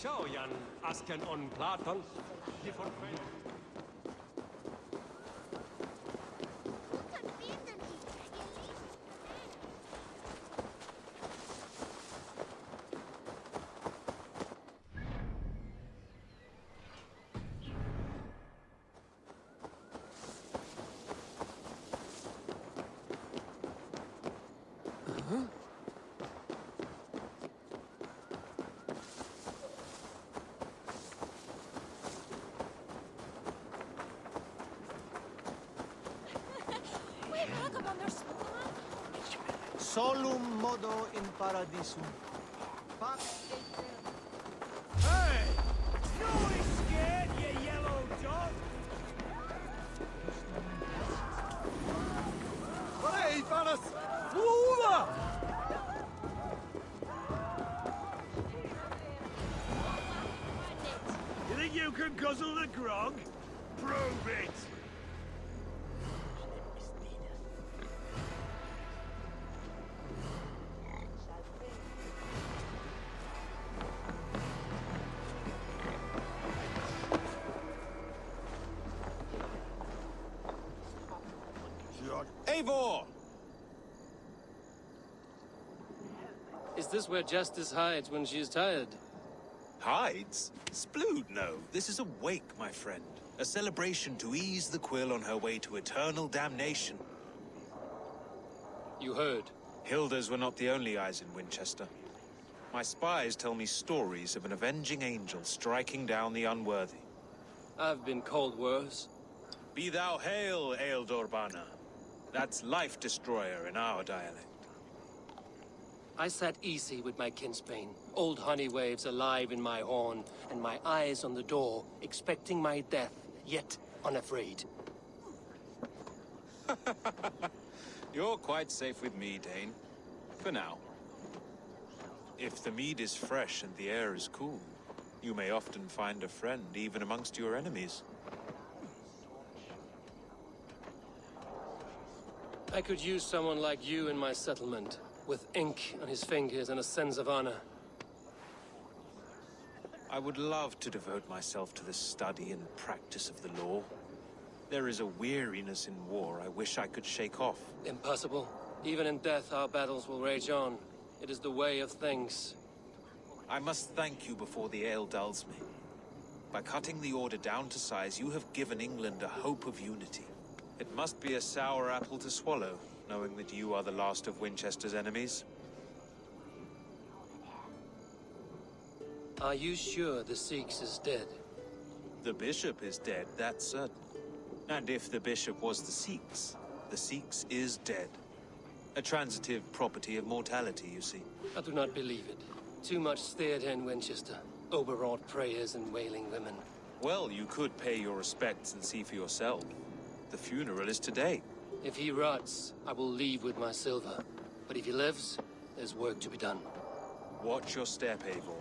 Shojan asken on Platon. Solum modo in paradisum. Hey! You ain't scared, you yellow dog! Hey, Vanas! Lula! You think you can guzzle the grog? Prove it! Eivor! Is this where Justice hides when she's tired? Hides? Splood, no. This is a wake, my friend. A celebration to ease the quill on her way to eternal damnation. You heard. Hilda's were not the only eyes in Winchester. My spies tell me stories of an avenging angel striking down the unworthy. I've been called worse. Be thou hail, Ealdorbanna. That's Life Destroyer in our dialect. I sat easy with my kinsbane, old honey waves alive in my horn, and my eyes on the door, expecting my death, yet unafraid. You're quite safe with me, Dane. For now. If the mead is fresh and the air is cool, you may often find a friend even amongst your enemies. I could use someone like you in my settlement, with ink on his fingers and a sense of honor. I would love to devote myself to the study and practice of the law. There is a weariness in war I wish I could shake off. Impossible. Even in death, our battles will rage on. It is the way of things. I must thank you before the ale dulls me. By cutting the order down to size, you have given England a hope of unity. It must be a sour apple to swallow, knowing that you are the last of Winchester's enemies. Are you sure the Seax is dead? The bishop is dead, that's certain. And if the bishop was the Seax is dead. A transitive property of mortality, you see. I do not believe it. Too much theater in Winchester. Overwrought prayers and wailing women. Well, you could pay your respects and see for yourself. The funeral is today. If he rots, I will leave with my silver. But if he lives, there's work to be done. Watch your step, Eivor.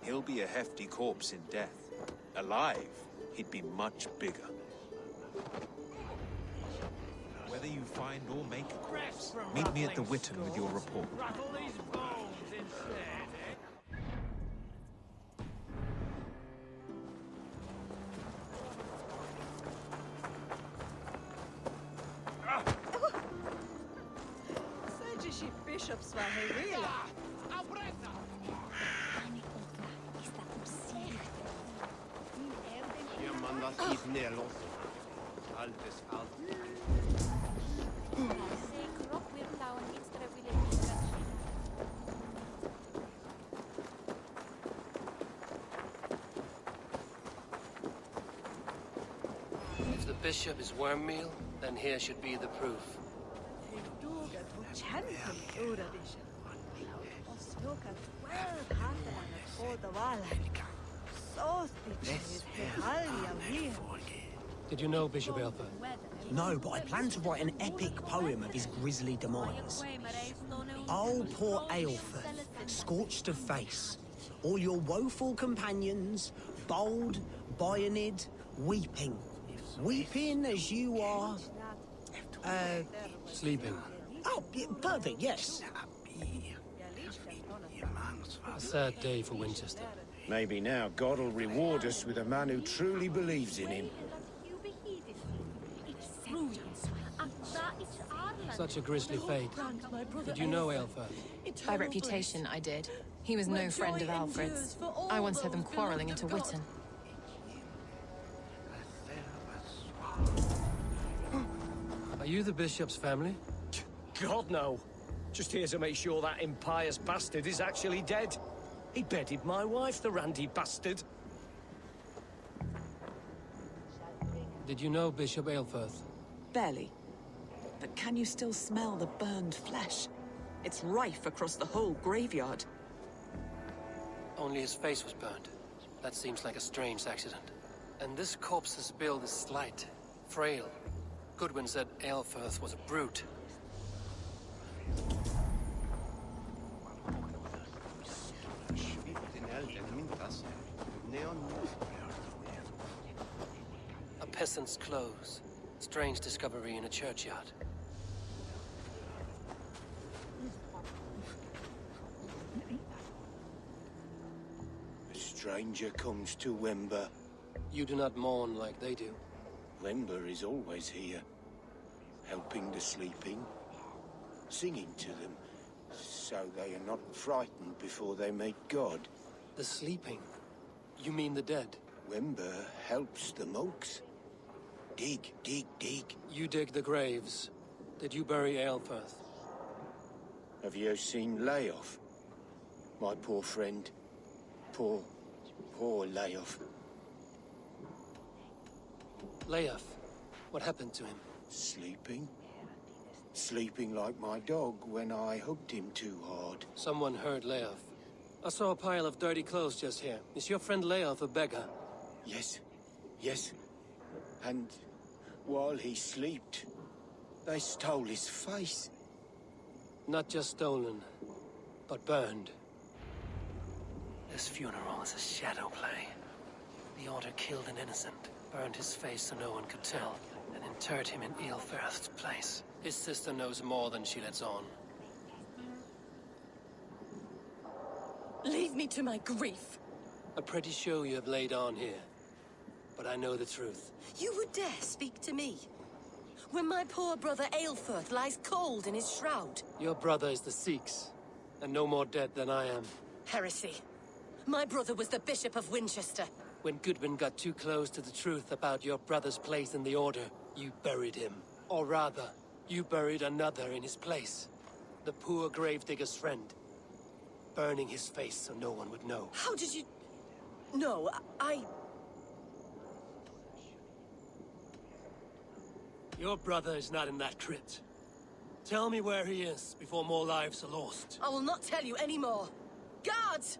He'll be a hefty corpse in death. Alive, he'd be much bigger. Whether you find or make a corpse, meet me at the Witten with your report. Rattle these bones instead, Bishops var Helvela. Mandas hit nelos. Altes allt. If the bishop is worm meal, then here should be the proof. Did you know Bishop Elper? No, but I plan to write an epic poem of his grisly demise. Oh, poor Aelford, scorched of face. all your woeful companions, bold, Bionid, weeping. Weeping as you are... Sleeping. Oh, yeah, perfect, yes. A sad day for Winchester. Maybe now God will reward us with a man who truly believes in him. Such a grisly fate. Did you know Aelfir? By reputation, I did. He was no friend of Alfred's. I once heard them quarreling into Witten. Are you the bishop's family? God, no. Just here to make sure that impious bastard is actually dead. He bedded my wife, the randy bastard. Did you know Bishop Aelfirth? Barely. But can you still smell the burned flesh? It's rife across the whole graveyard. Only his face was burned. That seems like a strange accident. And this corpse's build is slight, frail. Goodwin said Aelfirth was a brute. A peasant's clothes. Strange discovery in a churchyard. A stranger comes to Wember. You do not mourn like they do. Wember is always here, helping the sleeping, singing to them, so they are not frightened before they meet God. The sleeping? You mean the dead? Wember helps the monks. Dig, dig, dig. You dig the graves. Did you bury Aelfirth? Have you seen Layoff? My poor friend. Poor Layoff. Leof. What happened to him? Sleeping? Sleeping like my dog when I hugged him too hard. Someone heard Leof. I saw a pile of dirty clothes just here. Is your friend Leof a beggar? Yes, yes. And while he slept, they stole his face. Not just stolen, but burned. This funeral is a shadow play. The Order killed an innocent, burned his face so no one could tell, and interred him in Aelfirth's place. His sister knows more than she lets on. Leave me to my grief. A pretty show you have laid on here. But I know the truth. You would dare speak to me? When my poor brother Aelfirth lies cold in his shroud. Your brother is the Seax, and no more dead than I am. Heresy. My brother was the Bishop of Winchester. When Goodwin got too close to the truth about your brother's place in the Order, you buried him. Or rather, you buried another in his place. The poor gravedigger's friend. Burning his face so no one would know. How did you... No, Your brother is not in that crypt. Tell me where he is before more lives are lost. I will not tell you anymore. Guards!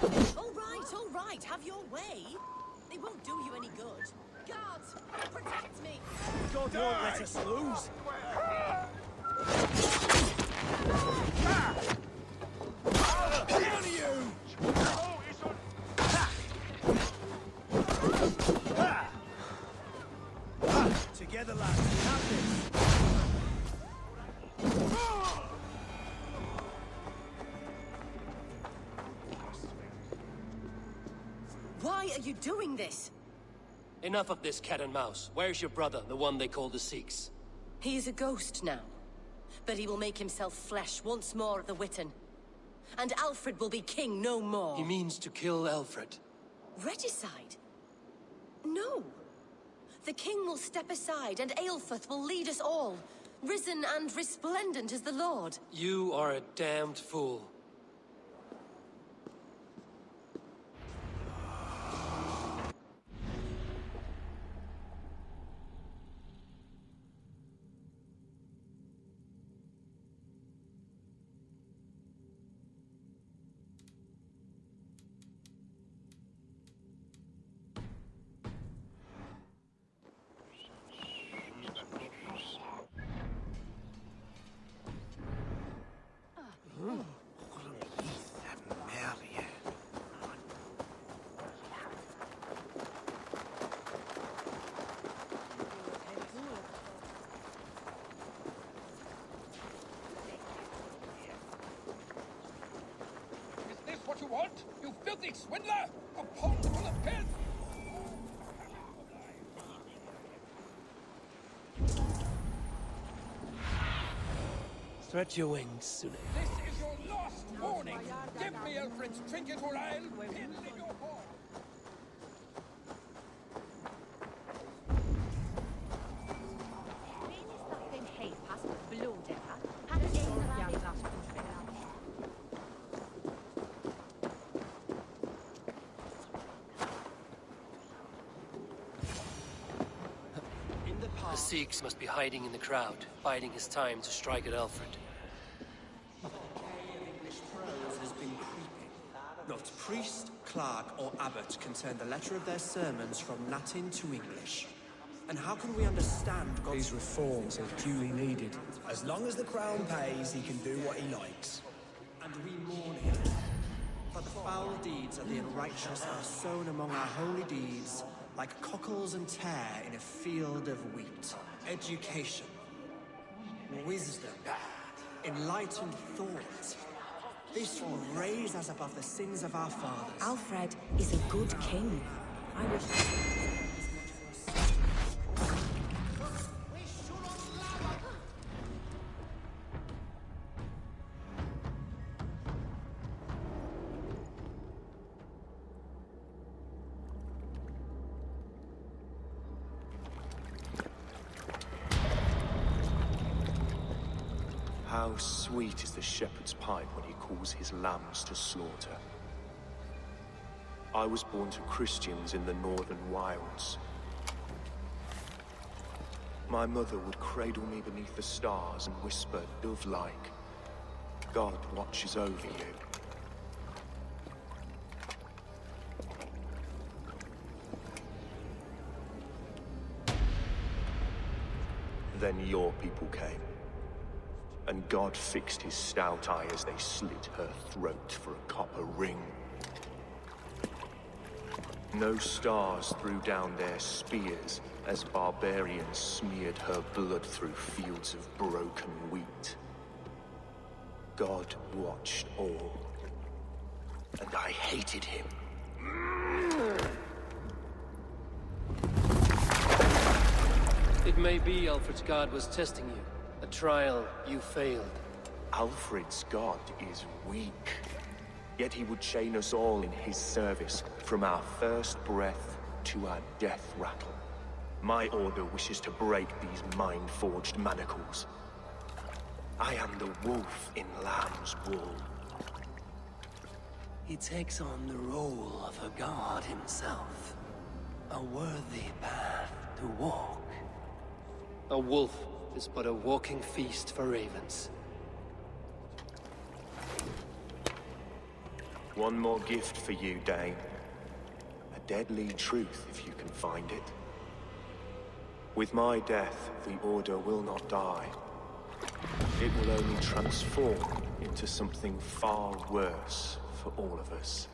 All right, have your way. They won't do you any good. Guards, protect me! God won't let us lose. Down to you! Together, lads, we have this. Why are you doing this? Enough of this cat and mouse. Where's your brother, the one they call the Seax? He is a ghost now. But he will make himself flesh once more at the Witten. And Alfred will be king no more. He means to kill Alfred. Regicide? No. The king will step aside and Aelfirth will lead us all. Risen and resplendent as the Lord. You are a damned fool. you want, you filthy swindler! A pond full of filth! Stretch your wings, Sune. This is your last warning! Give me Alfred's trinket or I'll piddle in your horn! The Seax must be hiding in the crowd, biding his time to strike at Alfred. Has been creeping. Not priest, clerk, or abbot can turn the letter of their sermons from Latin to English. And how can we understand God's... These reforms are duly needed. As long as the crown pays, he can do what he likes. And we mourn him. For the foul deeds of the unrighteous are sown among our holy deeds, like cockles and tare in a field of wheat. Education, wisdom, enlightened thought. This will raise us above the sins of our fathers. Alfred is a good king. I wish... How sweet is the shepherd's pipe when he calls his lambs to slaughter. I was born to Christians in the northern wilds. My mother would cradle me beneath the stars and whisper, dove-like, God watches over you. Then your people came. And God fixed his stout eye as they slit her throat for a copper ring. No stars threw down their spears as barbarians smeared her blood through fields of broken wheat. God watched all, and I hated him. It may be Alfred's God was testing you. A trial you failed. Alfred's God is weak. Yet he would chain us all in his service, from our first breath to our death rattle. My order wishes to break these mind-forged manacles. I am the wolf in lamb's wool. He takes on the role of a god himself. A worthy path to walk. A wolf is but a walking feast for ravens. One more gift for you, Dane. A deadly truth, if you can find it. With my death, the Order will not die. It will only transform into something far worse for all of us.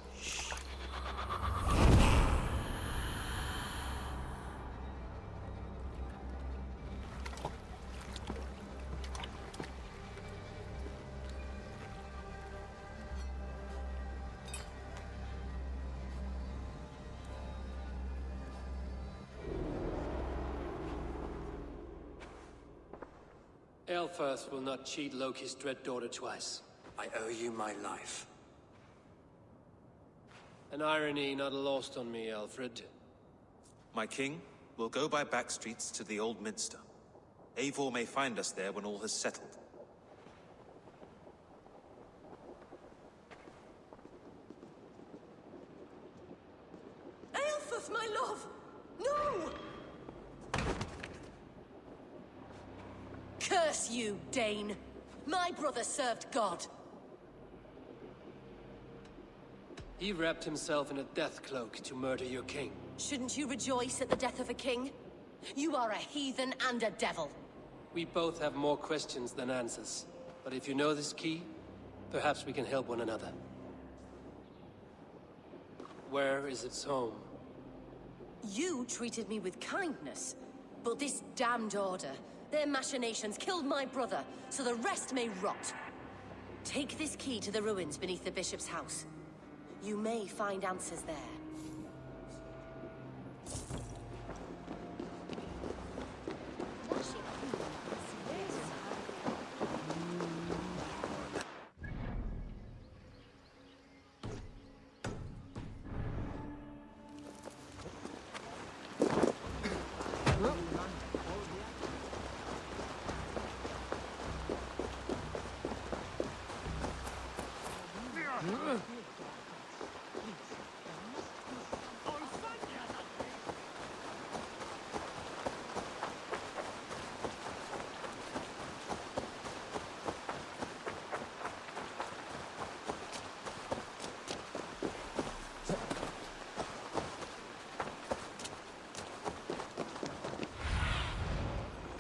Elfirth will not cheat Loki's dread daughter twice. I owe you my life. An irony not lost on me, Alfred. My king, we'll go by back streets to the Old Minster. Eivor may find us there when all has settled. Aelfirth, my love! No! Curse you, Dane! My brother served God. He wrapped himself in a death cloak to murder your king. Shouldn't you rejoice at the death of a king? You are a heathen and a devil. We both have more questions than answers. But if you know this key, perhaps we can help one another. Where is its home? You treated me with kindness, but this damned Order, their machinations killed my brother, so the rest may rot. Take this key to the ruins beneath the bishop's house. You may find answers there.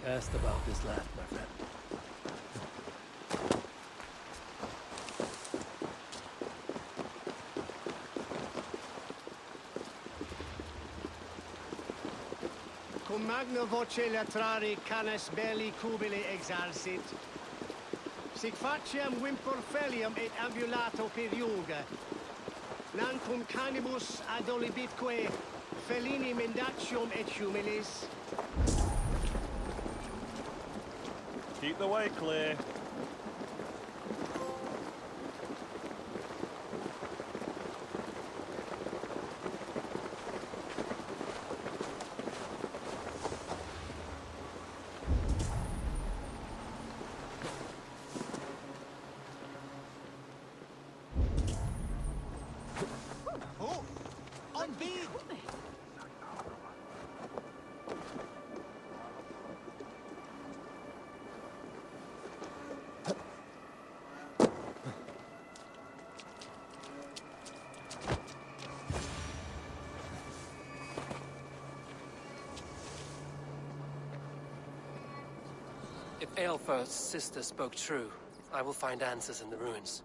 Cast about this lad, my friend. Cum magna voce latrari canes belli cubili exalsit. Sic faciem vimporfelium et ambulato per iuga. Non cum canibus adolibitque felini mendatium et humilis. Keep the way clear. Oh, on beat! If Aelfir's sister spoke true, I will find answers in the ruins.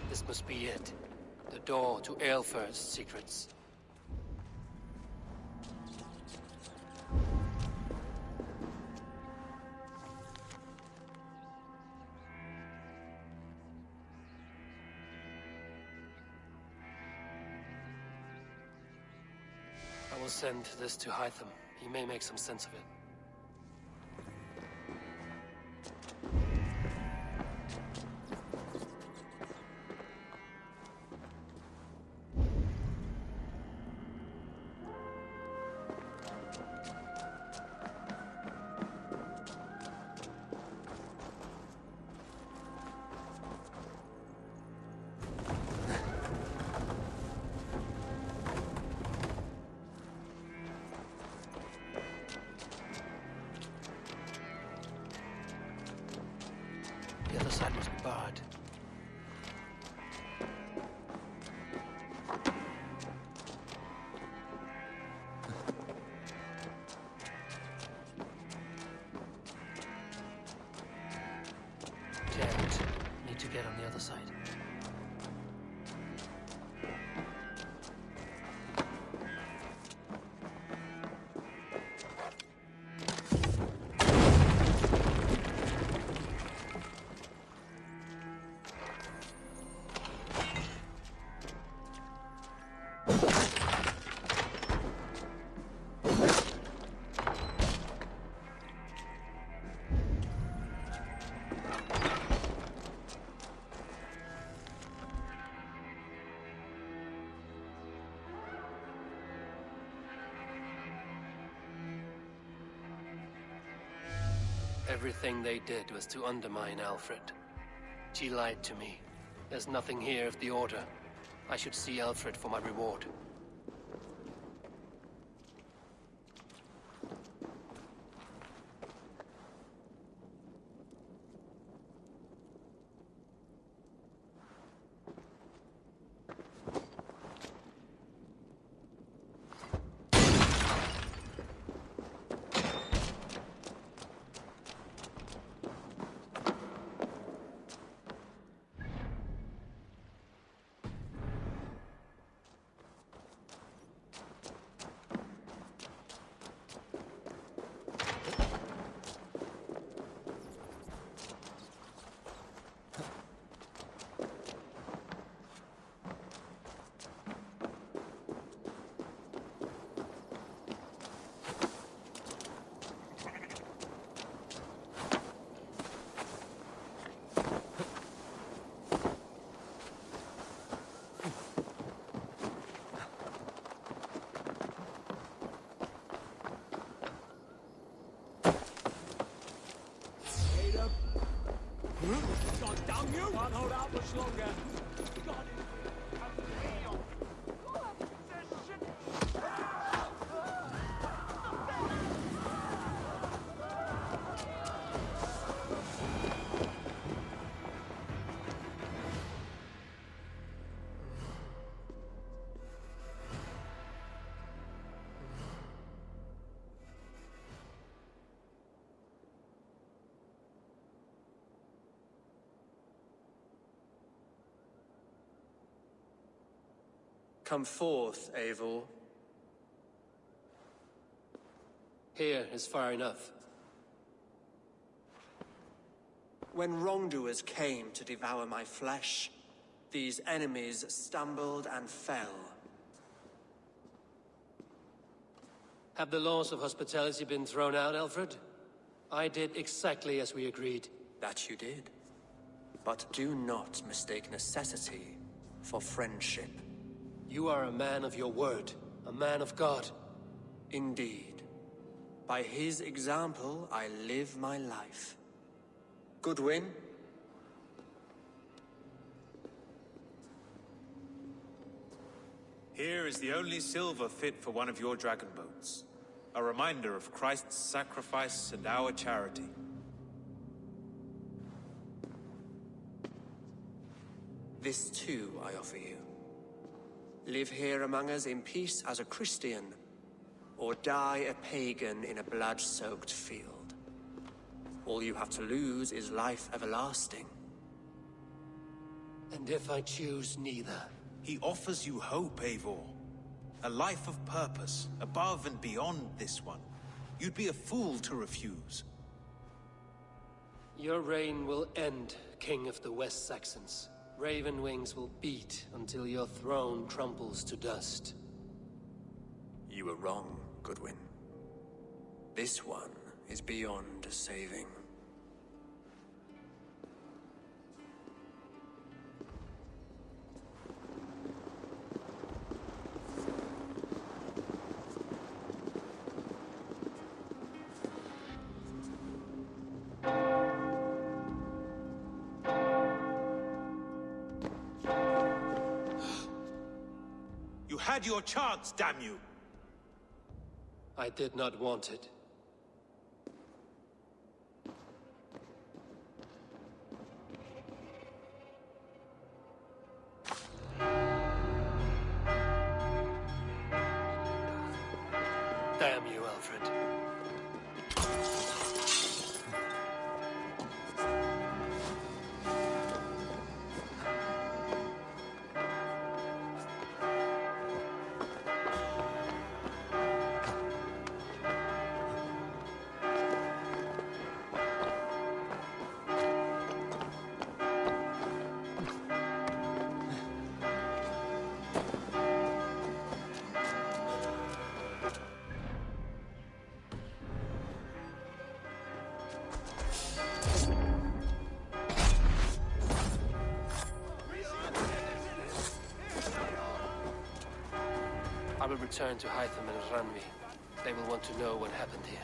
This must be it. The door to Aelfir's secrets. I will send this to Hytham. He may make some sense of it. The other side must be barred. Damn it. Need to get on the other side. Everything they did was to undermine Alfred. She lied to me. There's nothing here of the Order. I should see Alfred for my reward. Damn you! Can't hold out much longer. Come forth, Eivor. Here is far enough. When wrongdoers came to devour my flesh, these enemies stumbled and fell. Have the laws of hospitality been thrown out, Alfred? I did exactly as we agreed. That you did. But do not mistake necessity for friendship. You are a man of your word, a man of God. Indeed. By his example, I live my life. Goodwin? Here is the only silver fit for one of your dragon boats. A reminder of Christ's sacrifice and our charity. This too I offer you. Live here among us in peace as a Christian, or die a pagan in a blood-soaked field. All you have to lose is life everlasting. And if I choose neither? He offers you hope, Eivor. A life of purpose, above and beyond this one. You'd be a fool to refuse. Your reign will end, King of the West Saxons. Raven wings will beat until your throne crumbles to dust. You were wrong, Goodwin. This one is beyond saving. You had your chance, damn you! I did not want it. Damn you, Alfred. I will return to Hytham and Ranvi. They will want to know what happened here.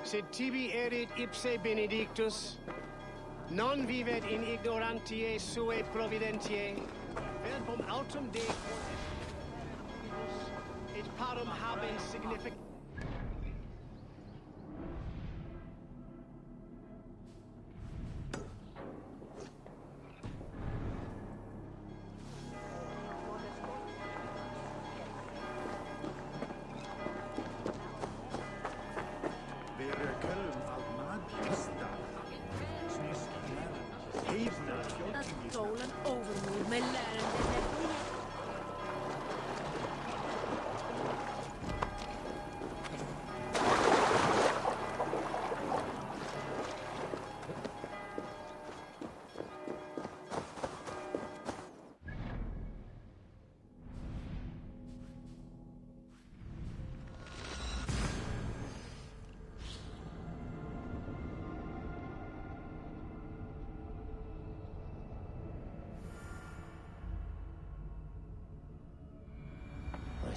Sed tibi erit ipse benedictus, non vivet in ignorantiae suae providentiae, verbum autem de et parum habens signific...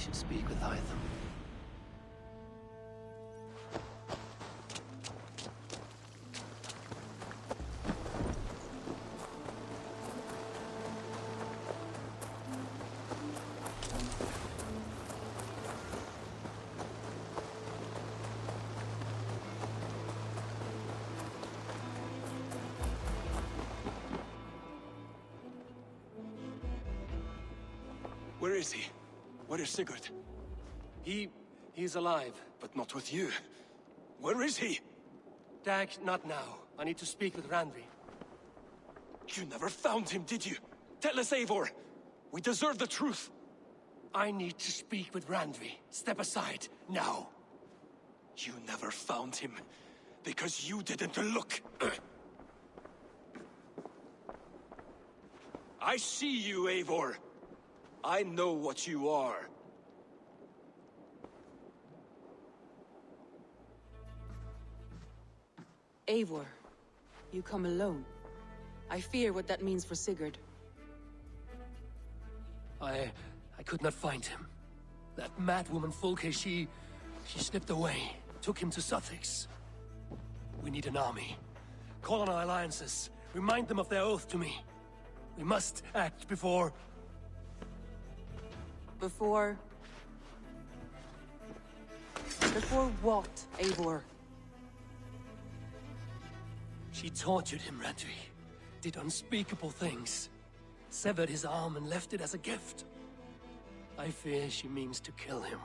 should speak with Hytham. Where is he? Where is Sigurd? He's alive. But not with you. Where is he? Dag, not now. I need to speak with Randvi. You never found him, did you? Tell us, Eivor. We deserve the truth. I need to speak with Randvi. Step aside, now. You never found him, because you didn't look. I see you, Eivor. I know what you are. Eivor, you come alone. I fear what that means for Sigurd. I could not find him. That madwoman Folke, she slipped away, took him to Sussex. We need an army. Call on our alliances. Remind them of their oath to me. We must act before... Before what, Eivor? She tortured him, Randvi. Did unspeakable things. Severed his arm and left it as a gift. I fear she means to kill him.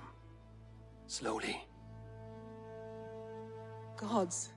Slowly. Gods.